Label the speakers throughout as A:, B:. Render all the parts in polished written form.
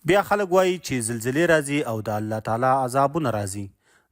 A: بیا خلک وایي چې زلزلې راځي او د الله تعالی عذابونه راځي.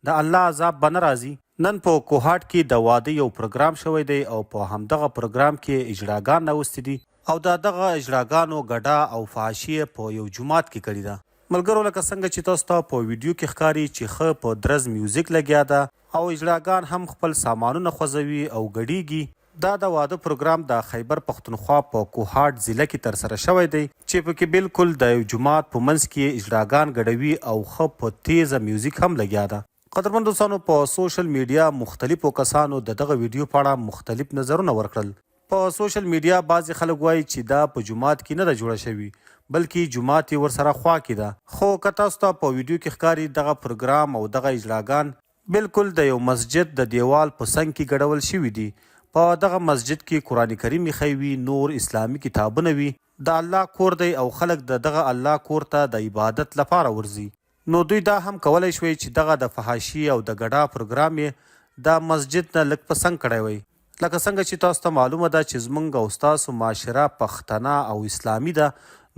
A: د الله عذاب به نه راځي. نن په کوهاټ کې د واده یو پروګرام شوی دی او په همدغه پروګرام کې اجراګان راوستي دي او دغه اجراګانو ګډه او فحاشي په یو جومات کې کړې ده. ملګرو لکه څنګه چې تاسو ته په ویډیو کې ښکاري چې ښه په درز میوزیک لګیا ده او اجراګان هم خپل سامانونه خوځوي او ګډیږي. دا د واده پروګرام د خیبر پښتونخوا په کوهاټ ضلع کې ترسره شوی دی چې پکې بالکل د یو جومات په منځ کې اجراګان ګډوي او ښه په تیزه میوزیک هم لګیا ده. قدرمن دوستانو، په سوشل میډیا مختلفو کسانو دغه ویډیو په اړه مختلف نظرونه ورکړل. په سوشل میډیا بعضې خلک وایي چې دا په جومات کې نه ده جوړه شوې بلکې جومات یې ورسره خوا کې ده. خو که تاسو ته په ویډیو کې ښکاري دغه پروګرام او دغه اجراګان بالکل د یو مسجد د دیوال په څنګ کې ګډول شوي دي. په دغه مسجد کې قرآن کریم ایښی وي، نور اسلامي کتابونه وي. د الله کور دی او خلک دغه الله کور ته د عبادت لپاره ورځي. نو دوی دا هم کولی شوی چې دغه د فحاشي او د ګډا پروګرام یې د مسجد نه لږ په څنګ کړی وی. لکه څنګه چې تاسو ته معلومه ده چې زموږ او ستاسو معاشره پښتنه او اسلامي ده،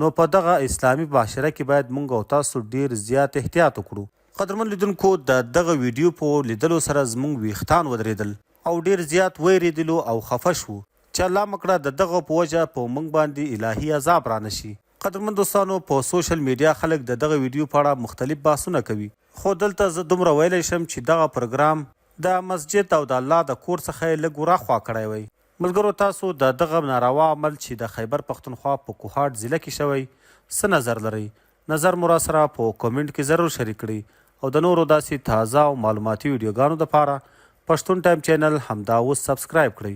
A: نو په دغه اسلامي معاشره کې باید موږ او تاسو ډیر زیات احتیاط وکړو. قدرمن لیدونکو، دغه ویډیو په لیدلو سره زموږ ویښتان ودرېدل او ډیر زیات ویرېدلو او خفه شو چې الله مکړه دغه په وجه په موږ باندې الهي عذاب را نشي. قدرمن دوستانو، په سوشل میډیا خلک دغه ویډیو په اړه مختلف بحثونه کوي، خو دلته زه دومره ویلی شم چې دغه پروګرام د مسجد او د الله د کور څخه یې لږ وراخوا کړی وی. ملګرو، تاسو دغه ناروا عمل چې د خیبر پښتونخوا په کوهاټ ضلع کې شوی څه نظر لرئ؟ نظر مو راسره په کومنټ کې ضرور شریک کړئ او د نورو داسې تازه او معلوماتي ویډیوګانو دپاره پښتون ټایم چینل همدا اوس سبسکرایب کړئ.